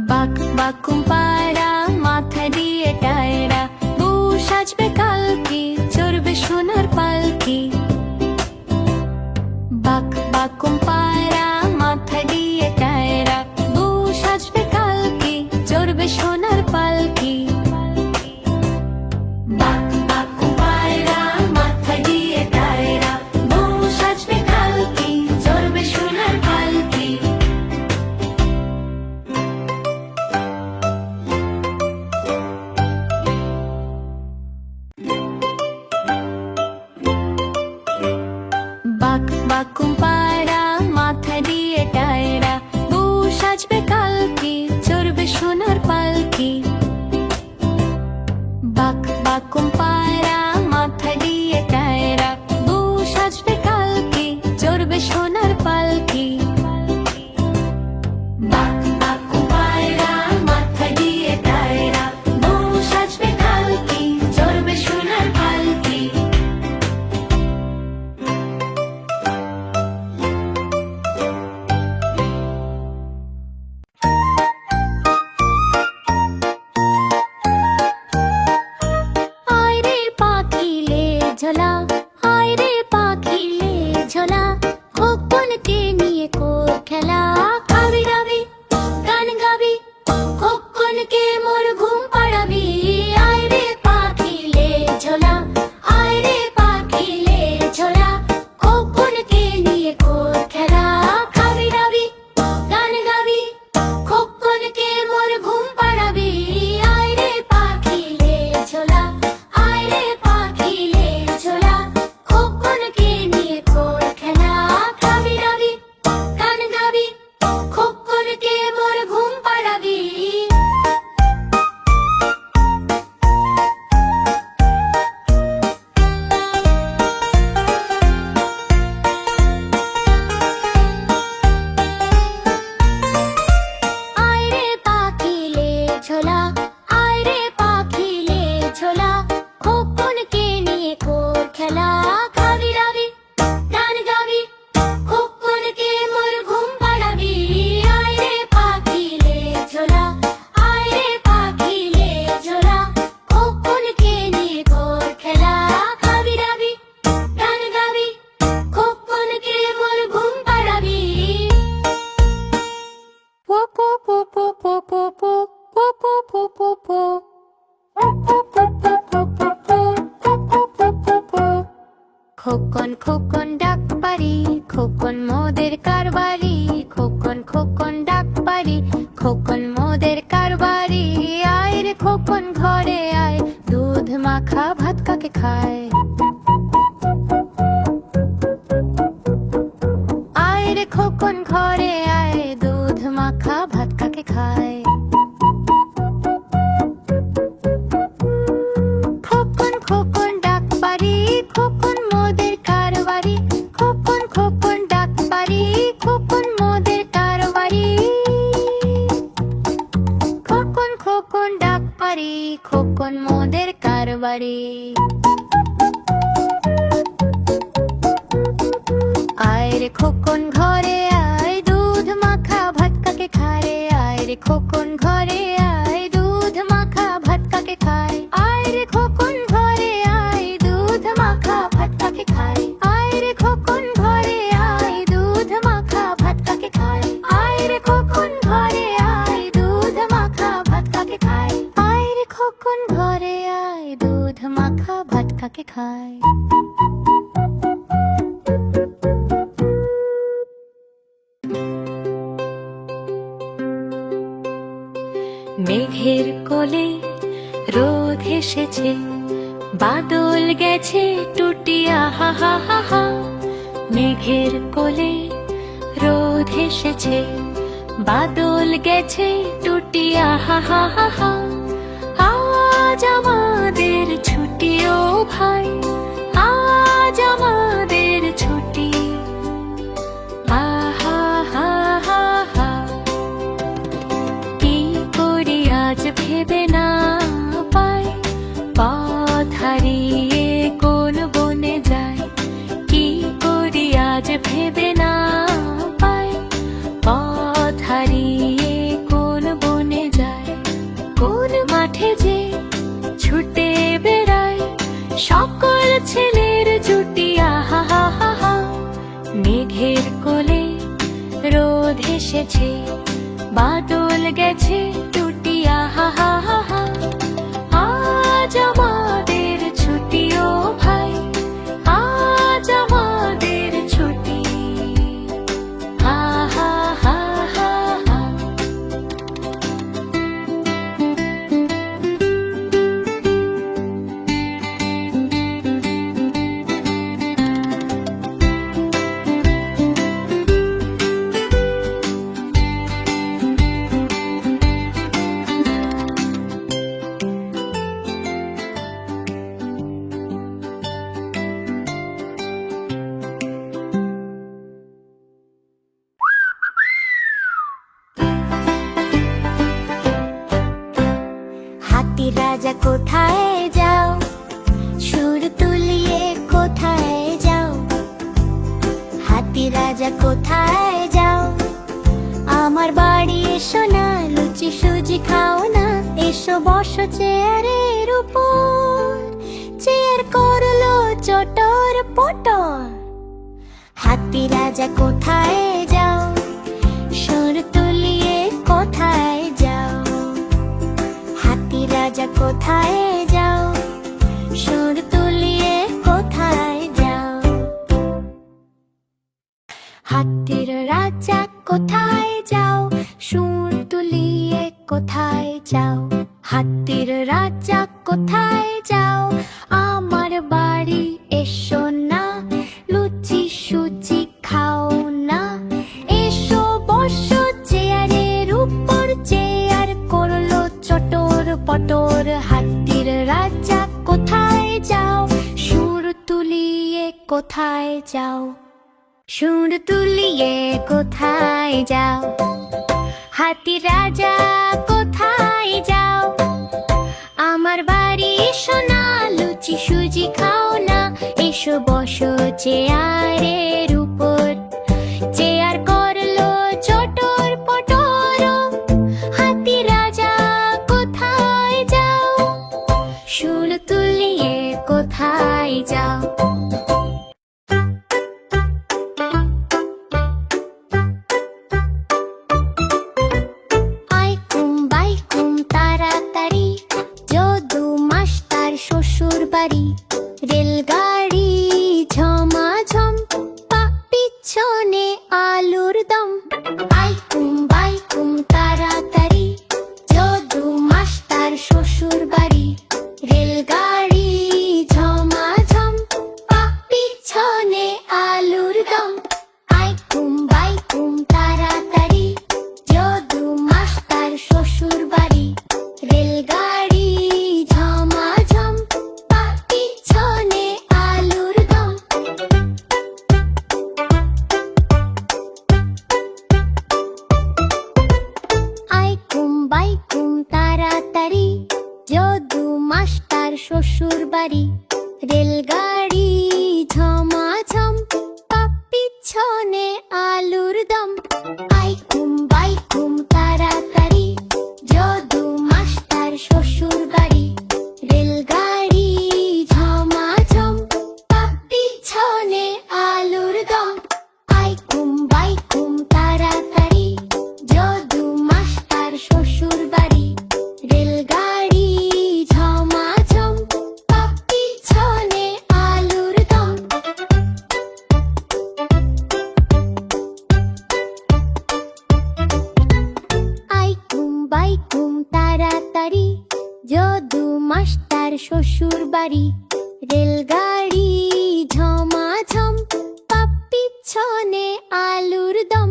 বাক বাকুম পায়রা, মাথা দিয়ে টায়রা, বউ সাজবে কালকে, চড়বে সোনার পালকি। বাক বাকুম পায়রা, মাথা দিয়ে টায়রা, বউ সাজবে কালকে, চড়বে সোনার পালকি। বাক বাকুম পায়রা, মাথা দিয়ে টায়রা, বউ সাজবে কালকে, চড়বে সোনার পালকি। বাক বাকুম পায়রা, মাথা দিয়ে টায়রা, বউ সাজবে কালকে, চড়বে সোনার পালকি। বাক বাকুম পায়রা, মাথা দিয়ে টায়রা, বউ সাজবে কালকে, চড়বে সোনার পালকি। বাক বাকুম পায়রা, মাথা দিয়ে টায়রা, বউ সাজবে কালকে, চড়বে সোনার পালকি। আয়রে পাখিলে ঝোলা, আয়রে পাখিলে ঝোলা, খোকনকে নিয়ে কোর খেলা। খাবি দাবি, গান গাবি, খোকনকে মোর ঘুম পাড়াবি। আয়রে পাখিলে ঝোলা, আয়রে পাখিলে ঝোলা, খোকনকে নিয়ে কোর খেলা। খাবি দাবি, গান গাবি, খোকনকে মোর ঘুম পাড়াবি। আয়রে পাখিলে ঝোলা, আয়রে পাখিলে ঝোলা, খোকনকে নিয়ে কোর খেলা। খাবি দাবি, গান গাবি, খোকনকে মোর ঘুম পাড়াবি। আয়রে পাখিলে ঝোলা, আয়রে পাখিলে ঝোলা, খোকনকে নিয়ে কোর খেলা। খাবি দাবি, গান গাবি, খোকনকে মোর ঘুম পাড়াবি। আয়রে পাখিলে ঝোলা, আয়রে পাখিলে ঝোলা, খোকনকে নিয়ে কোর খেলা। খাবি দাবি, গান গাবি, খোকনকে মোর ঘুম পাড়াবি। পো পো পো পো পো পো পো পো পো পো পো পো। খোকন খোকন ডাক পারি, খোকন মোদের কারবারি। খোকন খোকন ডাক পারি, খোকন মোদের কারবারি। আয় রে খোকন ঘরে আয়, দুধ মাখা ভাত কাকে খায়। আয় রে খোকন ঘরে আয়, দুধ মাখা ভাত কাকে খায়। খোকন খোকন ডাক পারি, খোকন মোদের কারবারি। খোকন খোকন ডাক পারি, খোকন মোদের কারবারি। খোকন খোকন ডাক পারি, খোকন মোদের কারবারি। আয় রে খোকন ঘরে আয়, দুধ মাখা ভাত কাকে খায় রে। আয় রে খোকন ঘরে আয়, দুধ মাখা ভাত কাকে খায়। আয় রে খোকন ঘরে আয়, দুধ মাখা ভাত কাকে খায়। আয় রে খোকন ঘরে আয়, দুধ মাখা ভাত কাকে খায়। আয় রে খোকন ঘরে আয়, দুধ মাখা ভাত কাকে খায়। আয় রে খোকন ঘরে আয়, দুধ মাখা ভাত কাকে খায়। মেঘের কোলে রোদ এসেছে, বাদল গেছে টুটিয়া হা হা হা হা। মেঘের কোলে রোদ এসেছে, বাদল গেছে টুটিয়া হা হা হা হা। আজ আমাদের ছুটি ও ভাই, আজ আমাদের ছুটি। আহা হা হা হা, কি করি আজ ভেবে না পাই, পথ হারিয়ে কোন বনে যায়। কি করি আজ ভেবে না কোলে রোদ এসেছে, বাদল গেছে টুটি, আহা হা হা হা। আজ আমাদের ছুটি ও ভাই, আজ আমাদের ছুটি, আহা হা হা হা। হাতি রাজা কোথায় যাও, সুর তুলিয়ে কোথায় যাও? হাতি রাজা কোথায় যাও? আমার বাড়ি এসো না, লুচি সুজি খাও না, এসো বসো চেয়ারের উপর। চেয়ার করলো চটর পটর। হাতি রাজা কোথায় যাও, সুর তুলিয়ে কোথায় যাও? হাতি রাজা কোথায় যাও, সুর তুলিয়ে কোথায় যাও? হাতির রাজা কোথায় যাও, সুর তুলিয়ে কোথায় যাও? হাতির রাজা কোথায় যাও? আমার বাড়ি এসো না, লুচি সুজি খাও না, এসো বসো চেয়ারের উপর। চেয়ার করলো চটর পটর। হাতির রাজা কোথায় যাও, সুর তুলিয়ে কোথায় যাও? সুর তুলিয়ে কোথায় যাও? হাতি রাজা কোথায় যাও? আমার বাড়ি এসো না, লুচি সুজি খাও না, এসো বসো চেয়ারের উপর। চেয়ার করলো চটর পটর। হাতি রাজা কোথায় যাও, সুর তুলিয়ে কোথায় যাও? শ্বশুর বাড়ি, রেলগাড়ি ঝমাঝম, পা পিছনে আলুর দম। আইকুম বাইকুম তাড়াতাড়ি, যদু মাস্টার শ্বশুর বাড়ি, রেলগাড়ি ঝমাঝম, পা পিছনে আলুর দম। আইকুম বাইকুম তাড়াতাড়ি, যদু মাস্টার শ্বশুর বাড়ি, রেলগাড়ি ঝমাঝম, পা পিছনে আলুর দম। আইকুম বাইকুম তাড়াতাড়ি, যদু মাস্টার শ্বশুর বাড়ি, রেলগাড়ি ঝমাঝম, পা পিছনে আলুর দম। আইকুম বাইকুম তাড়াতাড়ি, যদু মাস্টার শ্বশুর বাড়ি, রেলগাড়ি ঝমাঝম, পা পিছনে আলুর দম। আইকুম বাইকুম তাড়াতাড়ি, যদু মাস্টার শ্বশুর বাড়ি, রেলগাড়ি ঝমাঝম, পা পিছনে আলুর দম। আইকুম বাইকুম তাড়াতাড়ি, যদু মাস্টার শ্বশুর বাড়ি, রেলগাড়ি ঝমাঝম, পা পিছনে আলুর দম।